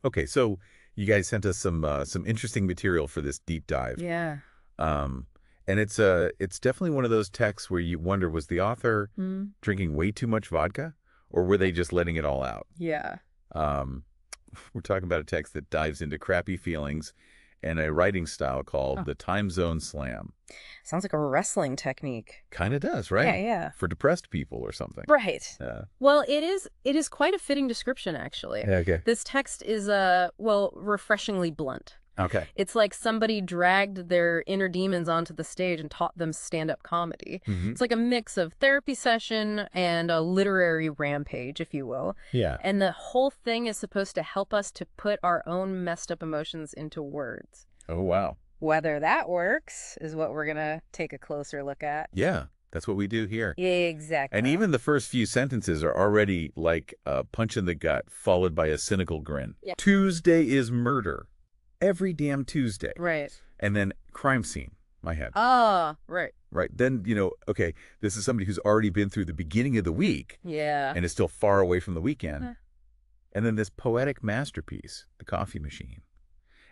Okay, so you guys sent us some interesting material for this deep dive. Yeah. Um, and it's definitely one of those texts where you wonder, was the author drinking way too much vodka, or were they just letting it all out? Yeah. Um, we're talking about a text that dives into crappy feelings and a writing style called the time zone slam. Sounds like a wrestling technique. Kind of does, right? Yeah, yeah. For depressed people or something. Right. Well, it is quite a fitting description, actually. Yeah, okay. This text is, refreshingly blunt. Okay. It's like somebody dragged their inner demons onto the stage and taught them stand-up comedy. It's like a mix of therapy session and a literary rampage, if you will. Yeah. And the whole thing is supposed to help us to put our own messed up emotions into words. Oh, wow. Whether that works is what we're going to take a closer look at. Yeah, that's what we do here. Exactly. And even the first few sentences are already like a punch in the gut, followed by a cynical grin. Yeah. Tuesday is murder. Every damn Tuesday. Right. And then crime scene, my head. Ah, right. Right. Then, okay, this is somebody who's already been through the beginning of the week. Yeah. And is still far away from the weekend. And then this poetic masterpiece, the coffee machine,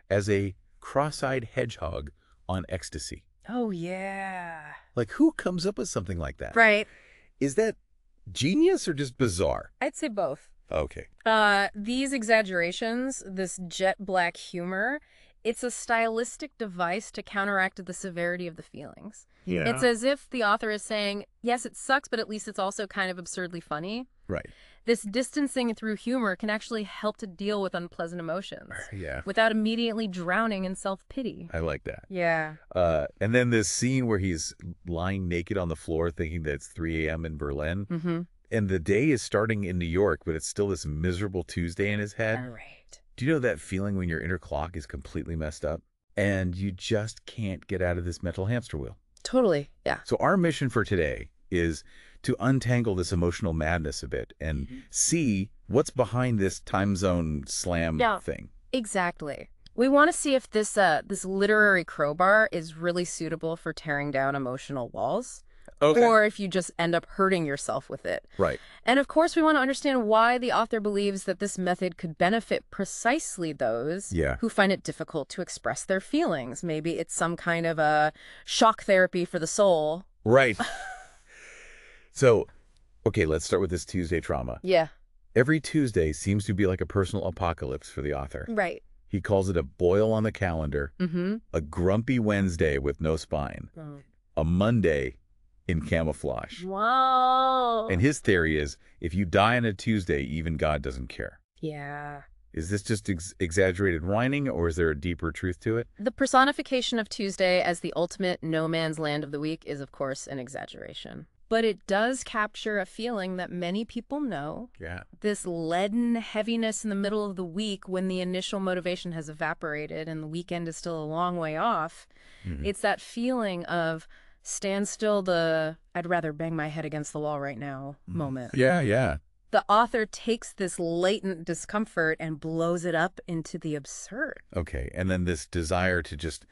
as a cross-eyed hedgehog on ecstasy. Oh, yeah. Like, who comes up with something like that? Right. Is that genius or just bizarre? I'd say both. Okay. These exaggerations, this jet black humor, it's a stylistic device to counteract the severity of the feelings. Yeah. It's as if the author is saying, yes, it sucks, but at least it's also kind of absurdly funny. Right. This distancing through humor can actually help to deal with unpleasant emotions. Yeah. Without immediately drowning in self-pity. I like that. Yeah. And then this scene where he's lying naked on the floor thinking that it's 3 a.m. in Berlin. Mm-hmm. And the day is starting in New York, but it's still this miserable Tuesday in his head. All right. Do you know that feeling when your inner clock is completely messed up and you just can't get out of this mental hamster wheel? Totally. Yeah. So our mission for today is to untangle this emotional madness a bit and see what's behind this time zone slam thing. Exactly. We want to see if this literary crowbar is really suitable for tearing down emotional walls. Okay. Or if you just end up hurting yourself with it. Right. And of course, we want to understand why the author believes that this method could benefit precisely those who find it difficult to express their feelings. Maybe it's some kind of a shock therapy for the soul. Right. So, okay, let's start with this Tuesday trauma. Yeah. Every Tuesday seems to be like a personal apocalypse for the author. Right. He calls it a boil on the calendar, Mm-hmm. a grumpy Wednesday with no spine, a Monday in camouflage. Wow. And his theory is, if you die on a Tuesday, even God doesn't care. Yeah. Is this just exaggerated whining, or is there a deeper truth to it? The personification of Tuesday as the ultimate no man's land of the week is, of course, an exaggeration. But it does capture a feeling that many people know. Yeah. This leaden heaviness in the middle of the week when the initial motivation has evaporated and the weekend is still a long way off. It's that feeling of stand still, I'd rather bang my head against the wall right now moment. Yeah, yeah. The author takes this latent discomfort and blows it up into the absurd. Okay, and then this desire to just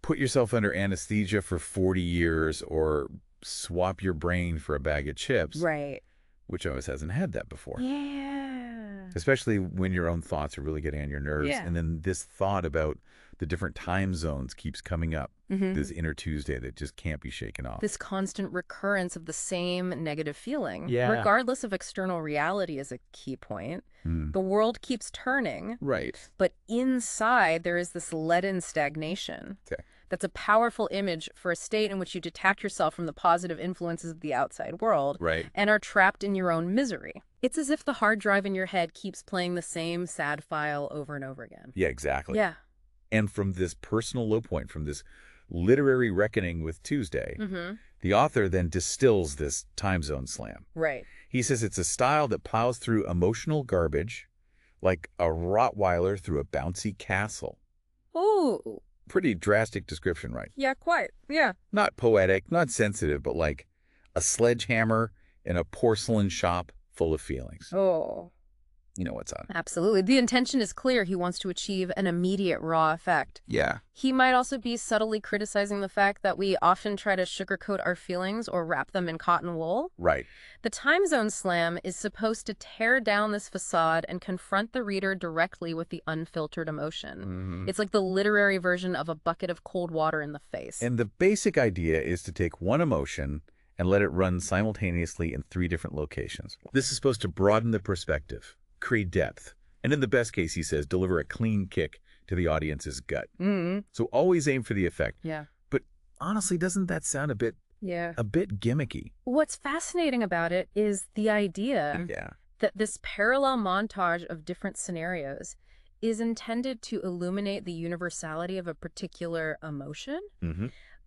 put yourself under anesthesia for 40 years or swap your brain for a bag of chips. Right. Which always hasn't had that before. Yeah. Especially when your own thoughts are really getting on your nerves. Yeah. And then this thought about the different time zones keeps coming up. This inner Tuesday that just can't be shaken off. This constant recurrence of the same negative feeling, Yeah. regardless of external reality, is a key point. The world keeps turning, Right. but inside there is this leaden stagnation. Okay. That's a powerful image for a state in which you detach yourself from the positive influences of the outside world Right. and are trapped in your own misery. It's as if the hard drive in your head keeps playing the same sad file over and over again. Yeah, exactly. Yeah. And from this personal low point, from this literary reckoning with Tuesday, the author then distills this time zone slam. Right. He says it's a style that plows through emotional garbage like a Rottweiler through a bouncy castle. Ooh. Pretty drastic description, right? Yeah, quite. Yeah. Not poetic, not sensitive, but like a sledgehammer in a porcelain shop full of feelings. Oh. you know what's on. Absolutely. The intention is clear. He wants to achieve an immediate raw effect. Yeah. He might also be subtly criticizing the fact that we often try to sugarcoat our feelings or wrap them in cotton wool. Right. The time zone slam is supposed to tear down this facade and confront the reader directly with the unfiltered emotion. It's like the literary version of a bucket of cold water in the face. And the basic idea is to take one emotion and let it run simultaneously in 3 different locations. This is supposed to broaden the perspective, create depth, and in the best case, he says, deliver a clean kick to the audience's gut. So always aim for the effect. Yeah. But honestly, doesn't that sound a bit gimmicky? What's fascinating about it is the idea that this parallel montage of different scenarios is intended to illuminate the universality of a particular emotion.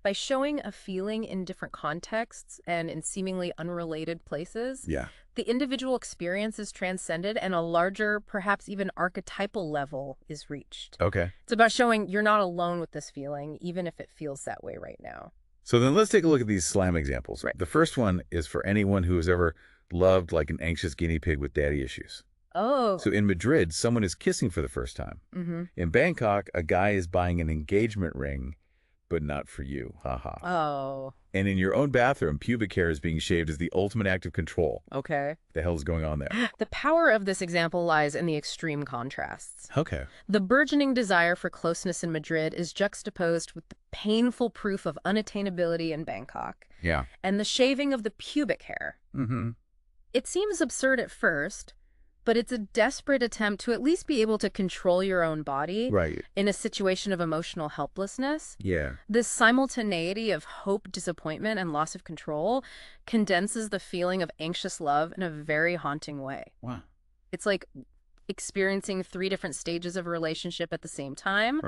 By showing a feeling in different contexts and in seemingly unrelated places, the individual experience is transcended and a larger, perhaps even archetypal level is reached. Okay. It's about showing you're not alone with this feeling, even if it feels that way right now. So then let's take a look at these slam examples. Right. The first one is for anyone who has ever loved like an anxious guinea pig with daddy issues. Oh. So in Madrid, someone is kissing for the first time. In Bangkok, a guy is buying an engagement ring, but not for you. Haha. Oh. And in your own bathroom, pubic hair is being shaved as the ultimate act of control. Okay. The hell is going on there? The power of this example lies in the extreme contrasts. Okay. The burgeoning desire for closeness in Madrid is juxtaposed with the painful proof of unattainability in Bangkok. Yeah. And the shaving of the pubic hair. It seems absurd at first, but it's a desperate attempt to at least be able to control your own body in a situation of emotional helplessness. Yeah. This simultaneity of hope, disappointment, and loss of control condenses the feeling of anxious love in a very haunting way. Wow. It's like experiencing 3 different stages of a relationship at the same time,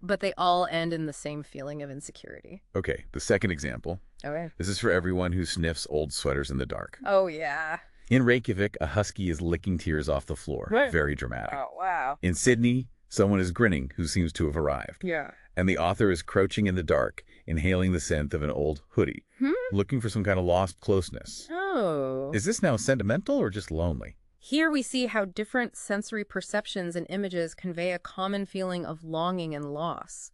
but they all end in the same feeling of insecurity. Okay, the second example. Okay. This is for everyone who sniffs old sweaters in the dark. Oh, yeah. In Reykjavik, a husky is licking tears off the floor. Very dramatic. Oh, wow. In Sydney, someone is grinning who seems to have arrived. Yeah. And the author is crouching in the dark, inhaling the scent of an old hoodie, looking for some kind of lost closeness. Oh. Is this now sentimental or just lonely? Here we see how different sensory perceptions and images convey a common feeling of longing and loss.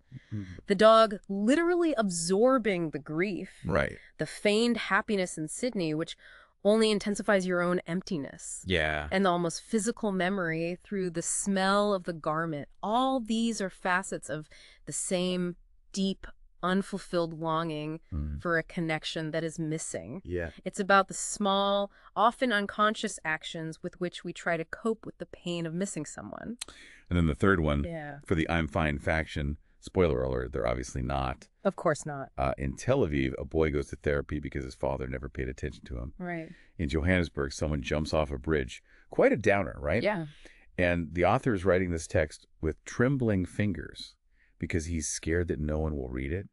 The dog literally absorbing the grief. The feigned happiness in Sydney, which only intensifies your own emptiness. Yeah. And the almost physical memory through the smell of the garment. All these are facets of the same deep, unfulfilled longing for a connection that is missing. Yeah. It's about the small, often unconscious actions with which we try to cope with the pain of missing someone. And then the third one, Yeah. for the I'm Fine faction, spoiler alert, they're obviously not. Of course not. In Tel Aviv, a boy goes to therapy because his father never paid attention to him. Right. In Johannesburg, someone jumps off a bridge. Quite a downer, right? Yeah. And the author is writing this text with trembling fingers because he's scared that no one will read it,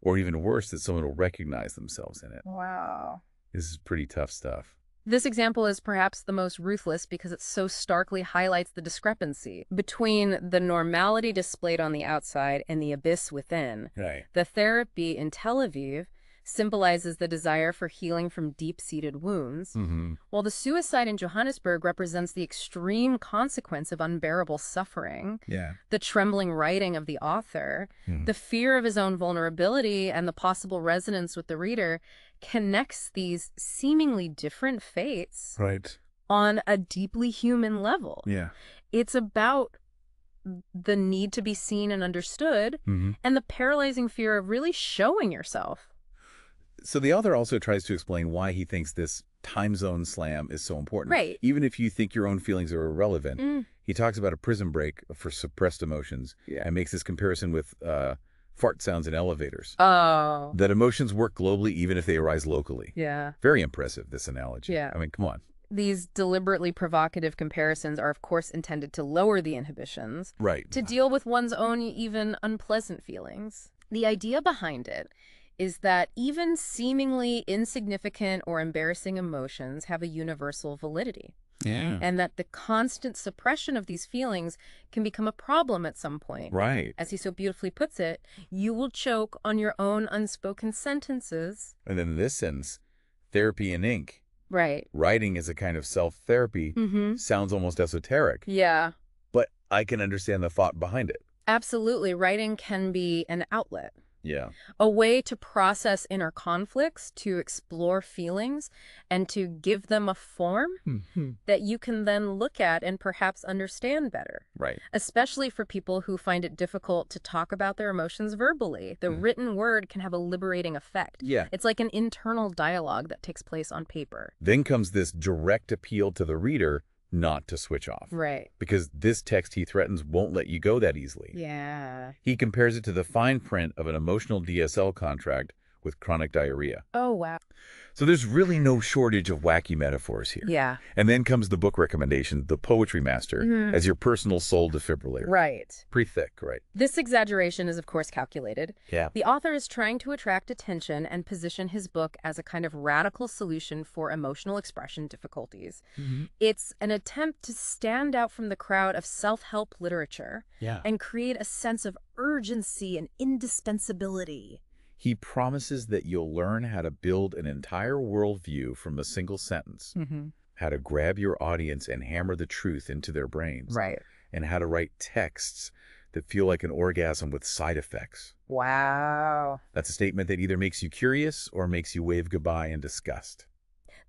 or even worse, that someone will recognize themselves in it. Wow. This is pretty tough stuff. This example is perhaps the most ruthless because it so starkly highlights the discrepancy between the normality displayed on the outside and the abyss within. Right. The therapy in Tel Aviv symbolizes the desire for healing from deep-seated wounds, while the suicide in Johannesburg represents the extreme consequence of unbearable suffering. Yeah. The trembling writing of the author, the fear of his own vulnerability, and the possible resonance with the reader connects these seemingly different fates on a deeply human level. Yeah. It's about the need to be seen and understood and the paralyzing fear of really showing yourself. So the author also tries to explain why he thinks this time zone slam is so important. Right. Even if you think your own feelings are irrelevant, he talks about a prison break for suppressed emotions and makes this comparison with fart sounds in elevators. Oh. That emotions work globally even if they arise locally. Yeah. Very impressive, this analogy. Yeah. I mean, come on. These deliberately provocative comparisons are, of course, intended to lower the inhibitions. Right. To deal with one's own even unpleasant feelings. The idea behind it is that even seemingly insignificant or embarrassing emotions have a universal validity. Yeah. And that the constant suppression of these feelings can become a problem at some point. Right. As he so beautifully puts it, you will choke on your own unspoken sentences. And then in this sentence, therapy in ink, Right. Writing as a kind of self-therapy sounds almost esoteric. Yeah. But I can understand the thought behind it. Absolutely. Writing can be an outlet. Yeah. A way to process inner conflicts, to explore feelings, and to give them a form that you can then look at and perhaps understand better. Right. Especially for people who find it difficult to talk about their emotions verbally. The written word can have a liberating effect. Yeah. It's like an internal dialogue that takes place on paper. Then comes this direct appeal to the reader not to switch off. Right. Because this text he threatens won't let you go that easily. Yeah. He compares it to the fine print of an emotional DSL contract with chronic diarrhea. Oh, wow. So there's really no shortage of wacky metaphors here. Yeah. And then comes the book recommendation, The Poetry Master, as your personal soul defibrillator. Right. Pretty thick, right? This exaggeration is, of course, calculated. Yeah. The author is trying to attract attention and position his book as a kind of radical solution for emotional expression difficulties. It's an attempt to stand out from the crowd of self-help literature and create a sense of urgency and indispensability. He promises that you'll learn how to build an entire worldview from a single sentence, how to grab your audience and hammer the truth into their brains, Right. and how to write texts that feel like an orgasm with side effects. Wow. That's a statement that either makes you curious or makes you wave goodbye in disgust.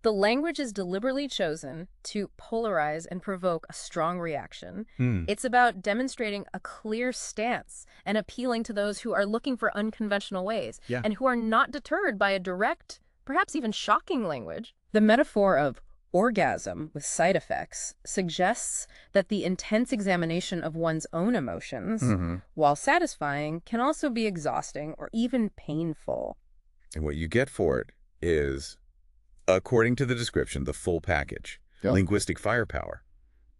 The language is deliberately chosen to polarize and provoke a strong reaction. It's about demonstrating a clear stance and appealing to those who are looking for unconventional ways and who are not deterred by a direct, perhaps even shocking language. The metaphor of orgasm with side effects suggests that the intense examination of one's own emotions, while satisfying, can also be exhausting or even painful. And what you get for it is, according to the description, the full package. Linguistic firepower,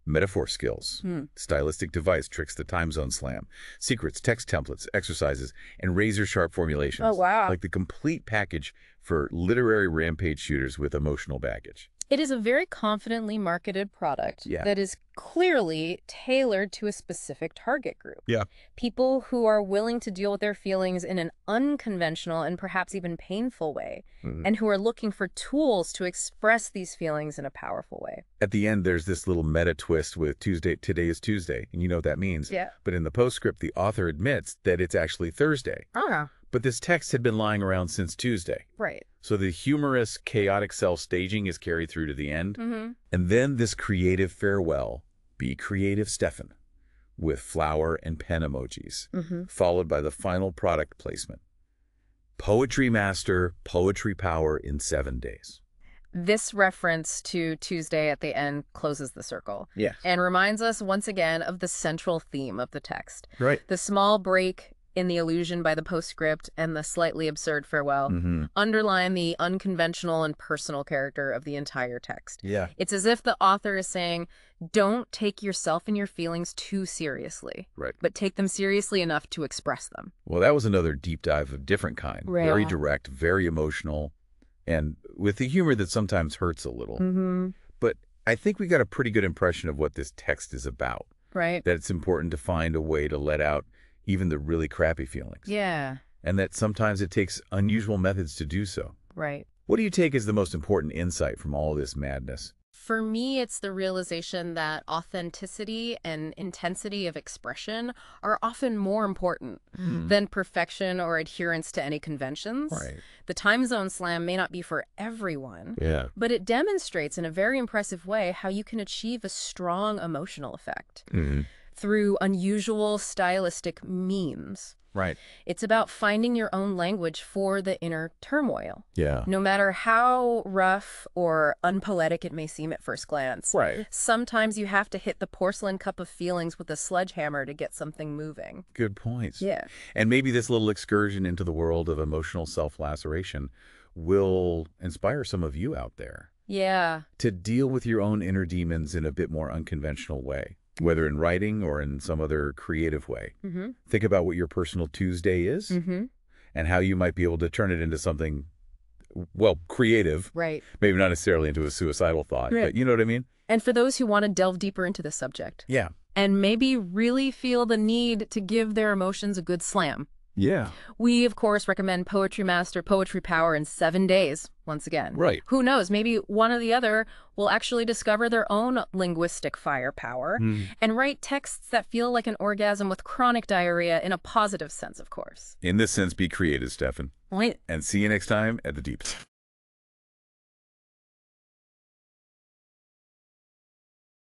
metaphor skills, stylistic device, tricks the time zone slam, secrets, text templates, exercises, and razor-sharp formulations. Oh, wow. Like the complete package for literary rampage shooters with emotional baggage. It is a very confidently marketed product that is clearly tailored to a specific target group. Yeah. People who are willing to deal with their feelings in an unconventional and perhaps even painful way, and who are looking for tools to express these feelings in a powerful way. At the end, there's this little meta twist with today is Tuesday, and you know what that means. Yeah. But in the postscript, the author admits that it's actually Thursday. Ah. But this text had been lying around since Tuesday. Right. So the humorous, chaotic self-staging is carried through to the end. And then this creative farewell, be creative, Stefan, with flower and pen emojis, followed by the final product placement. Poetry Master, poetry power in 7 days. This reference to Tuesday at the end closes the circle. Yes. And reminds us once again of the central theme of the text. Right. The small break in the allusion by the postscript and the slightly absurd farewell underline the unconventional and personal character of the entire text. Yeah. It's as if the author is saying, don't take yourself and your feelings too seriously, Right. but take them seriously enough to express them. Well, that was another deep dive of different kind. Right. Very direct, very emotional, and with the humor that sometimes hurts a little. But I think we got a pretty good impression of what this text is about. Right. That it's important to find a way to let out even the really crappy feelings. Yeah. And that sometimes it takes unusual methods to do so. Right. What do you take as the most important insight from all this madness? For me, it's the realization that authenticity and intensity of expression are often more important than perfection or adherence to any conventions. Right. The time zone slam may not be for everyone, Yeah. but it demonstrates in a very impressive way how you can achieve a strong emotional effect through unusual stylistic memes. Right. It's about finding your own language for the inner turmoil. Yeah. No matter how rough or unpoetic it may seem at first glance. Right. Sometimes you have to hit the porcelain cup of feelings with a sledgehammer to get something moving. Good points. Yeah. And maybe this little excursion into the world of emotional self-laceration will inspire some of you out there Yeah. to deal with your own inner demons in a bit more unconventional way, whether in writing or in some other creative way. Think about what your personal Tuesday is and how you might be able to turn it into something, well, creative. Right. Maybe not necessarily into a suicidal thought, but you know what I mean? And for those who want to delve deeper into the subject Yeah. and maybe really feel the need to give their emotions a good slam, Yeah. We, of course, recommend Poetry Master Poetry Power in 7 days, once again. Right. Who knows, maybe one or the other will actually discover their own linguistic firepower and write texts that feel like an orgasm with chronic diarrhea in a positive sense, of course. In this sense, be creative, Stefan. Right. And see you next time at the Deep.